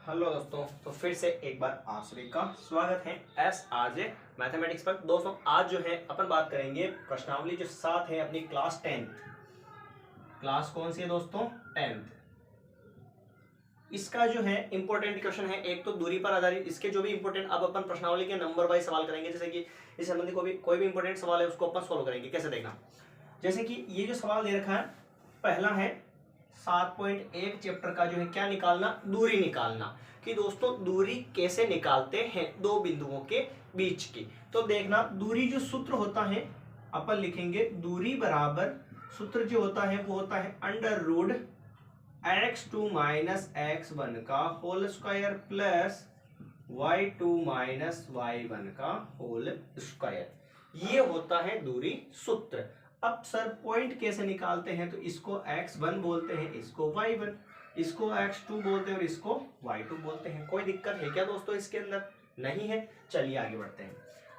Hello दोस्तों, तो फिर से एक बार आप सभी का स्वागत है एस आर जे मैथमेटिक्स पर। दोस्तों आज जो है अपन बात करेंगे प्रश्नावली जो साथ है अपनी क्लास 10। क्लास कौन सी है दोस्तों? 10th। इसका जो है इंपॉर्टेंट क्वेश्चन है, एक तो दूरी पर आधारित। इसके जो भी इंपॉर्टेंट, अब अपन प्रश्नावली के नंबर वाइज सवाल करेंगे। जैसे कि इस संबंधी कोई भी इंपॉर्टेंट सवाल है उसको अपन सोल्व करेंगे। कैसे देखना, जैसे कि ये जो सवाल दे रखा है, पहला है 7.1 चैप्टर का जो है क्या निकालना, दूरी निकालना। कि दोस्तों दूरी कैसे निकालते हैं दो बिंदुओं के बीच की। तो देखना, दूरी जो सूत्र होता है अपन लिखेंगे, दूरी बराबर सूत्र जो होता है वो होता है under root x2 minus x1 का whole square plus y2 minus y1 का होल स्क्वायर। ये होता है दूरी सूत्र। अब सर पॉइंट कैसे निकालते हैं? तो इसको x1 बोलते हैं, इसको y1, इसको x2 बोलते हैं और इसको y2 बोलते हैं। कोई दिक्कत है क्या दोस्तों इसके अंदर? नहीं है। चलिए आगे बढ़ते हैं।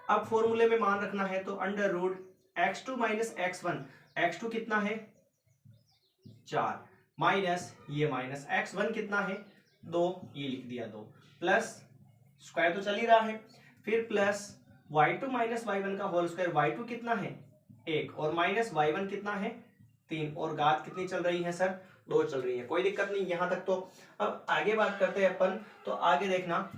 अब फॉर्मूले में मान रखना है, तो under root x2 minus x1, x2 कितना है 4, माइनस ये माइनस x1 कितना है 2, ये लिख दिया 2, प्लस स्क्वायर तो चल ही रहा है, फिर प्लस y2 माइनस y1 का होल स्क्वायर। y2 कितना है 1 और माइनस y1 कितना है 3, और घात कितनी चल रही है सर? 2 चल रही है। कोई दिक्कत नहीं यहां तक। तो अब आगे बात करते हैं अपन। तो आगे देखना,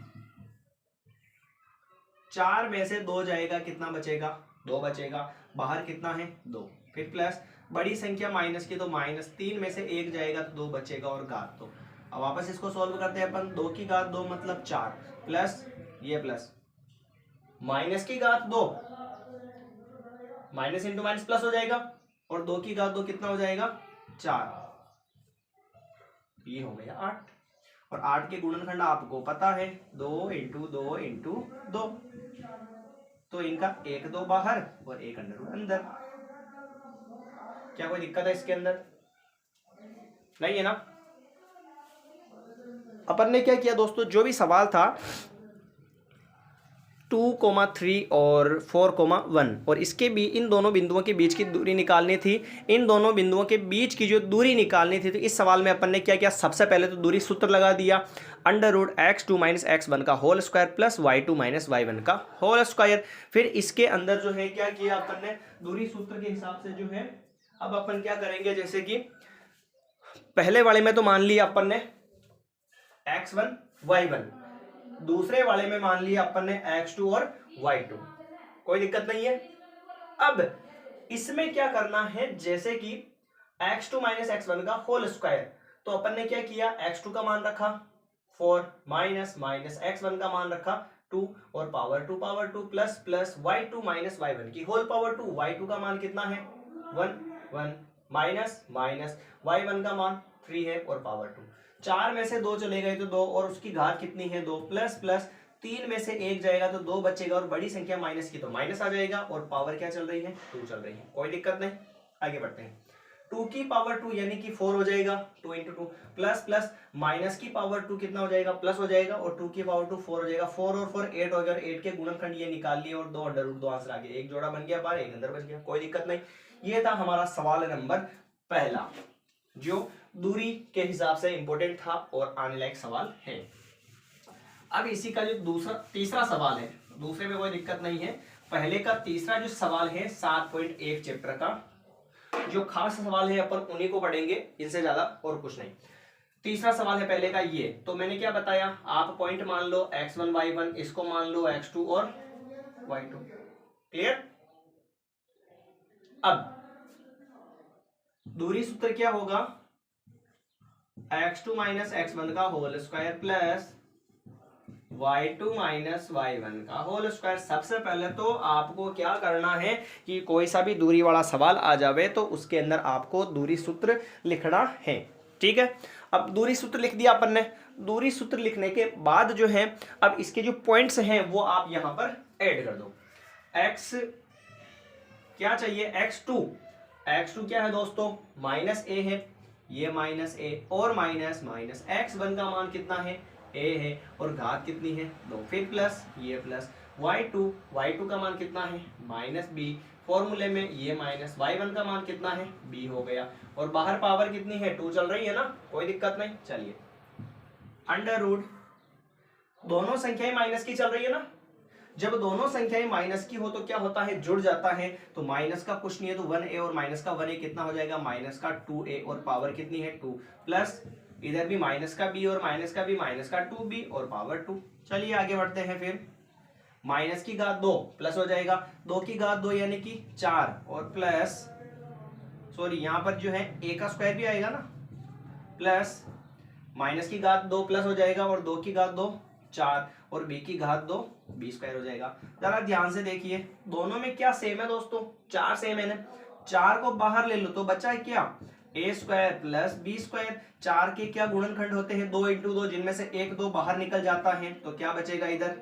4 में से 2 जाएगा, कितना बचेगा? 2 बचेगा। बाहर कितना है 2, फिर प्लस बड़ी संख्या माइनस की, तो माइनस 3 में से 1 जाएगा तो 2 बचेगा और घात 2। अब वापस इसको सॉल्व करते हैं अपन। 2 की घात 2 मतलब 4, प्लस ये प्लस माइनस की घात 2, माइनस इंटू माइनस प्लस हो जाएगा, और 2 की घात 2 कितना हो जाएगा 4, ये हो गया 8। और 8 के गुणनखंड आपको पता है 2 इंटू 2 इंटू 2, तो इनका 1 2 बाहर और 1 अंडर रूट अंदर। क्या कोई दिक्कत है इसके अंदर? नहीं है ना। अपन ने क्या किया दोस्तों, जो भी सवाल था 2,3 और 4,1, और इसके भी इन दोनों बिंदुओं के बीच की दूरी निकालनी थी। इन दोनों बिंदुओं के बीच की जो दूरी निकालनी थी, तो इस सवाल में अपन ने क्या किया, सबसे पहले तो दूरी सूत्र लगा दिया, under root x2 minus x1 का whole square plus y2 minus y1 का होल स्क्वायर। फिर इसके अंदर जो है क्या किया अपन ने, दूरी सूत्र के हिसाब से जो है अब अपन क्या करेंगे, जैसे कि पहले वाले में तो मान लिया अपन ने x1 y1, दूसरे वाले में मान लिया अपन ने x2 और y2। कोई दिक्कत नहीं है। अब इसमें क्या करना है, जैसे कि x2 माइनस x1 का होल स्क्वायर, तो अपन ने क्या किया, x2 का मान रखा 4, माइनस माइनस x1 का मान रखा 2, और power 2 plus plus y2 minus y1 की होल पावर 2। y2 का मान कितना है 1 माइनस माइनस y1 का मान 3 है और पावर 2। 4 में से 2 चले गए तो 2, और उसकी घात कितनी है 2, प्लस प्लस 3 में से 1 जाएगा तो 2 बचेगा, और बड़ी संख्या माइनस की तो माइनस आ जाएगा, और पावर क्या चल रही है 2 चल रही है। कोई दिक्कत नहीं। आगे बढ़ते हैं। 2 की पावर 2 यानी कि 4 हो जाएगा, 2 इंटू 2, प्लस प्लस माइनस की पावर 2 कितना हो जाएगा, प्लस हो जाएगा, और 2 की पावर 2 4 हो जाएगा। 4 और 4 8 हो गया, और 8 के गुणनखंड ये निकाल लिए, और 2 अंडर रूट 2 आंसर आ गया। एक जोड़ा बन गया बाहर, एक अंदर बच गया। कोई दिक्कत नहीं। ये था हमारा सवाल नंबर पहला, जो दूरी के हिसाब से इंपॉर्टेंट था और आने लायक सवाल है। अब इसी का जो तीसरा सवाल है, दूसरे में कोई दिक्कत नहीं है। पहले का तीसरा जो सवाल है 7.1 चैप्टर का, जो खास सवाल है अपन उन्हीं को पढ़ेंगे, इनसे ज्यादा और कुछ नहीं। तीसरा सवाल है पहले का ये, तो मैंने क्या बताया, आप पॉइंट मान लो x1 y1, इसको मान लो x2 और y2। क्लियर। अब दूरी सूत्र क्या होगा, x2 माइनस x1 का whole square plus y2 minus y1 का होल स्क्वायर। सबसे पहले तो आपको क्या करना है कि कोई सा भी दूरी वाला सवाल आ जावे तो उसके अंदर आपको दूरी सूत्र लिखना है। ठीक है। अब दूरी सूत्र लिख दिया अपन ने। दूरी सूत्र लिखने के बाद जो है, अब इसके जो पॉइंट्स हैं वो आप यहां पर ऐड कर दो। x क्या चाहिए, x2 क्या है दोस्तों, माइनस a है, ये माइनस a, और माइनस माइनस x1 का मान कितना है a है, और घात कितनी है 2, फिर प्लस ये प्लस y2 का मान कितना है माइनस b, फॉर्मूले में ये माइनस y1 का मान कितना है b हो गया, और बाहर पावर कितनी है 2 चल रही है ना, कोई दिक्कत नहीं। चलिए अंडर रूट दोनों संख्याएं माइनस की चल रही है ना, जब दोनों संख्याएं माइनस की हो तो क्या होता है, जुड़ जाता है। तो माइनस का कुछ नहीं है तो 1a और माइनस का 1a कितना हो जाएगा, माइनस का 2a और पावर कितनी है 2, प्लस इधर भी माइनस का b और माइनस का b, माइनस का 2b और पावर 2। चलिए आगे बढ़ते हैं। फिर माइनस की घात 2 प्लस हो जाएगा 2 की घात 2 यानी कि 4 और प्लस, सॉरी यहां पर जो है a का स्क्वायर भी आएगा ना, प्लस माइनस की घात 2 प्लस हो जाएगा और 2 की घात 2 4 और b की घात 2 b स्क्वायर हो जाएगा। जरा ध्यान से देखिए दोनों में क्या सेम है दोस्तों, 4 सेम है ना, 4 को बाहर ले लो तो बचा है क्या, a square plus b square. 4 के क्या गुणनखंड होते हैं 2 इंटू 2, जिनमें से 1 2 बाहर निकल जाता है तो क्या बचेगा इधर,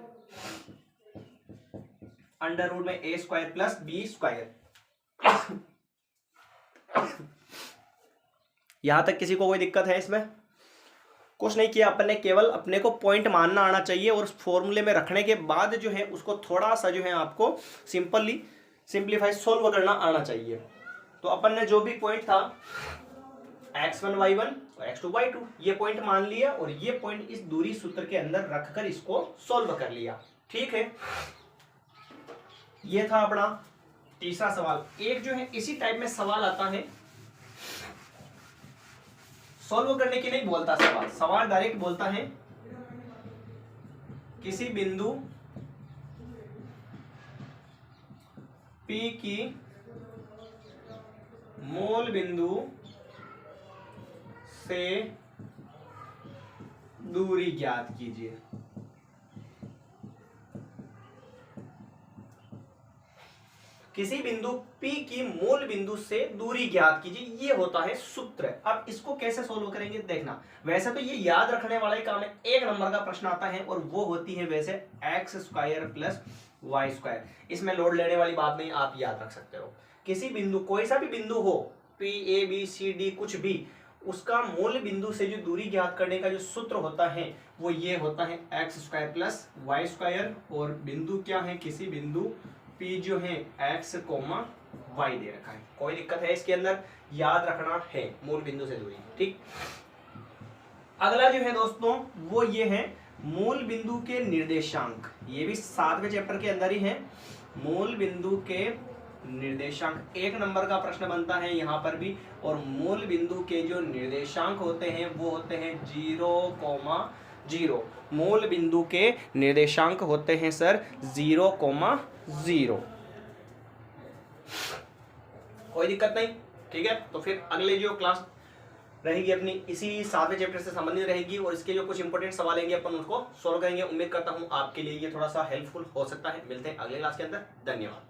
अंडर रूट में a square plus b square. यहां तक किसी को कोई दिक्कत है इसमें? कुछ नहीं किया अपन ने, केवल अपने को पॉइंट मानना आना चाहिए और उस फॉर्मूले में रखने के बाद जो है उसको थोड़ा सा जो है आपको सिंपलीफाई सोल्व करना आना चाहिए। तो अपन ने जो भी पॉइंट था x1 y1 और x2 y2 ये पॉइंट मान लिया और ये पॉइंट इस दूरी सूत्र के अंदर रखकर इसको सोल्व कर लिया। ठीक है, ये था अपना तीसरा सवाल। एक जो है इसी टाइप में सवाल आता है, सॉल्व करने की नहीं बोलता सवाल डायरेक्ट बोलता है किसी बिंदु P की मूल बिंदु से दूरी ज्ञात कीजिए। किसी बिंदु P की मूल बिंदु से दूरी ज्ञात कीजिए, ये होता है सूत्र। अब इसको कैसे सोल्व करेंगे देखना, वैसे तो ये याद रखने वाला ही काम है, 1 नंबर का प्रश्न आता है और वो होती है वैसे x square plus y square. इसमें लोड लेने वाली बात नहीं, आप याद रख सकते हो। किसी बिंदु, कोई सा भी बिंदु हो P A B C D कुछ भी, उसका मूल बिंदु से जो दूरी ज्ञात करने का जो सूत्र होता है वो ये होता है x square plus y square. और बिंदु क्या है, किसी बिंदु P जो है x कोमा y दे रखा है। कोई दिक्कत है इसके अंदर, याद रखना है मूल बिंदु से दूरी। ठीक, अगला जो है दोस्तों वो ये है मूल बिंदु के निर्देशांक। ये भी 7वें चैप्टर के अंदर ही है। मूल बिंदु के निर्देशांक 1 नंबर का प्रश्न बनता है यहाँ पर भी। और मूल बिंदु के जो निर्देशांक होते हैं वो होते हैं 0,0। मूल बिंदु के निर्देशांक होते हैं सर 0,0। कोई दिक्कत नहीं, ठीक है। तो फिर अगले जो क्लास रहेगी अपनी इसी 7वें चैप्टर से संबंधित रहेगी और इसके जो कुछ इंपॉर्टेंट सवाल आएंगे अपन उसको सोल्व करेंगे। उम्मीद करता हूं आपके लिए ये थोड़ा सा हेल्पफुल हो सकता है। मिलते हैं अगले क्लास के अंदर, धन्यवाद।